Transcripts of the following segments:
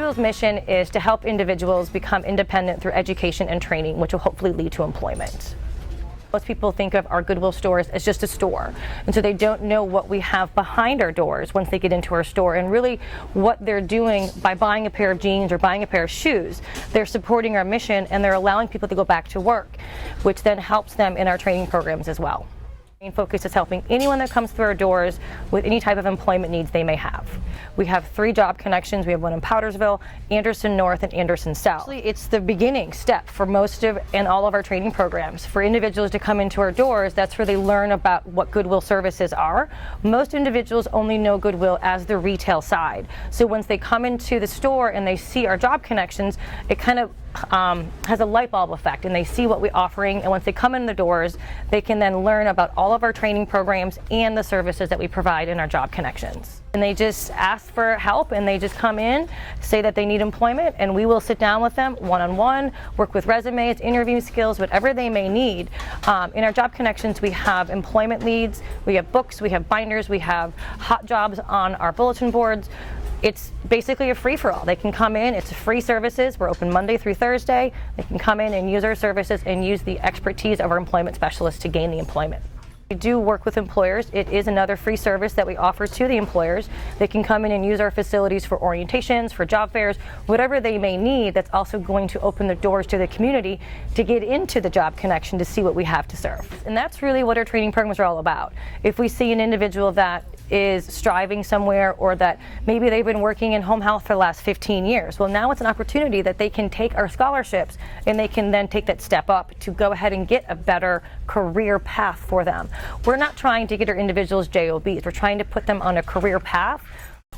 Goodwill's mission is to help individuals become independent through education and training, which will hopefully lead to employment. Most people think of our Goodwill stores as just a store, and so they don't know what we have behind our doors once they get into our store, and really what they're doing by buying a pair of jeans or buying a pair of shoes. They're supporting our mission, and they're allowing people to go back to work, which then helps them in our training programs as well. Main focus is helping anyone that comes through our doors with any type of employment needs they may have. We have 3 job connections. We have one in Powdersville, Anderson North, and Anderson South. Actually, it's the beginning step for most of and all of our training programs. For individuals to come into our doors, that's where they learn about what Goodwill services are. Most individuals only know Goodwill as the retail side. So once they come into the store and they see our job connections, it kind of has a light bulb effect, and they see what we're offering, and once they come in the doors, they can then learn about all of our training programs and the services that we provide in our job connections. And they just ask for help, and they just come in, say that they need employment, and we will sit down with them one-on-one, work with resumes, interview skills, whatever they may need. In our job connections, we have employment leads, we have books, we have binders, we have hot jobs on our bulletin boards. It's basically a free-for-all. They can come in, it's free services. We're open Monday through Thursday. They can come in and use our services and use the expertise of our employment specialists to gain the employment. We do work with employers. It is another free service that we offer to the employers. They can come in and use our facilities for orientations, for job fairs, whatever they may need. That's also going to open the doors to the community to get into the job connection to see what we have to serve. And that's really what our training programs are all about. If we see an individual that is striving somewhere, or that maybe they've been working in home health for the last 15 years. Well, now it's an opportunity that they can take our scholarships, and they can then take that step up to go ahead and get a better career path for them. We're not trying to get our individuals JOBs. We're trying to put them on a career path.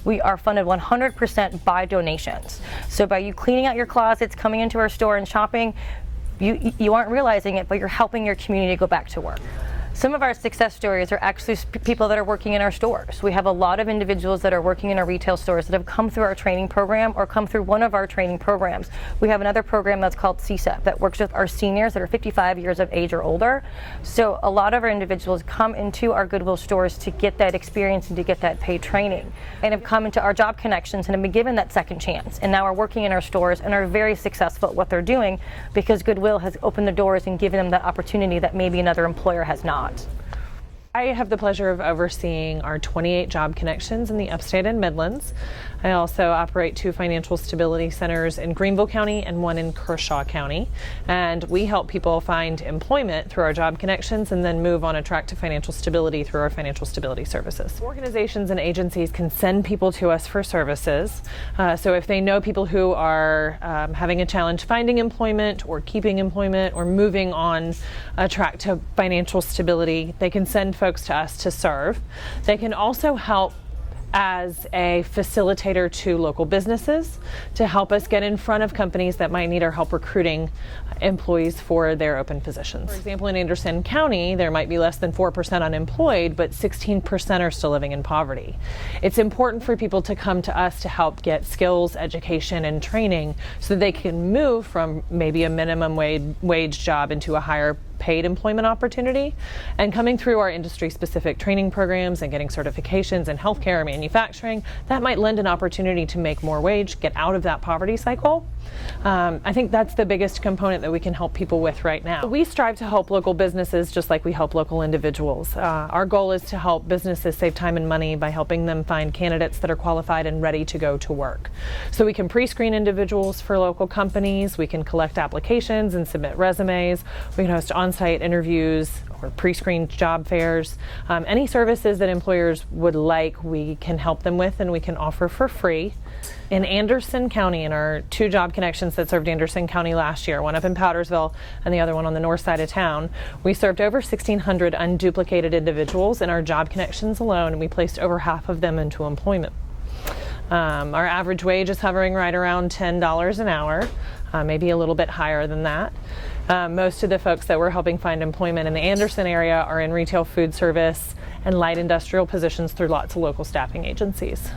We are funded 100% by donations. So by you cleaning out your closets, coming into our store and shopping, you aren't realizing it, but you're helping your community go back to work. Some of our success stories are actually people that are working in our stores. We have a lot of individuals that are working in our retail stores that have come through our training program or come through one of our training programs. We have another program that's called CSEP that works with our seniors that are 55 years of age or older. So a lot of our individuals come into our Goodwill stores to get that experience and to get that paid training, and have come into our job connections and have been given that second chance, and now are working in our stores and are very successful at what they're doing because Goodwill has opened the doors and given them that opportunity that maybe another employer has not. I have the pleasure of overseeing our 28 job connections in the Upstate and Midlands. I also operate 2 financial stability centers in Greenville County and 1 in Kershaw County. And we help people find employment through our job connections and then move on a track to financial stability through our financial stability services. Organizations and agencies can send people to us for services. So if they know people who are having a challenge finding employment or keeping employment or moving on a track to financial stability, they can send folks to us to serve. They can also help as a facilitator to local businesses to help us get in front of companies that might need our help recruiting employees for their open positions. For example, in Anderson County, there might be less than 4% unemployed, but 16% are still living in poverty. It's important for people to come to us to help get skills, education, and training so that they can move from maybe a minimum wage job into a higher paid employment opportunity. And coming through our industry-specific training programs and getting certifications in healthcare or manufacturing, that might lend an opportunity to make more wage, get out of that poverty cycle. I think that's the biggest component that we can help people with right now. We strive to help local businesses just like we help local individuals. Our goal is to help businesses save time and money by helping them find candidates that are qualified and ready to go to work. So we can pre-screen individuals for local companies, we can collect applications and submit resumes, we can host on-site interviews or pre-screened job fairs. Any services that employers would like, we can help them with and we can offer for free. In Anderson County, in our 2 job connections that served Anderson County last year, one up in Powdersville and the other one on the north side of town, we served over 1,600 unduplicated individuals in our job connections alone, and we placed over half of them into employment. Our average wage is hovering right around $10 an hour, maybe a little bit higher than that. Most of the folks that we're helping find employment in the Anderson area are in retail food service and light industrial positions through lots of local staffing agencies.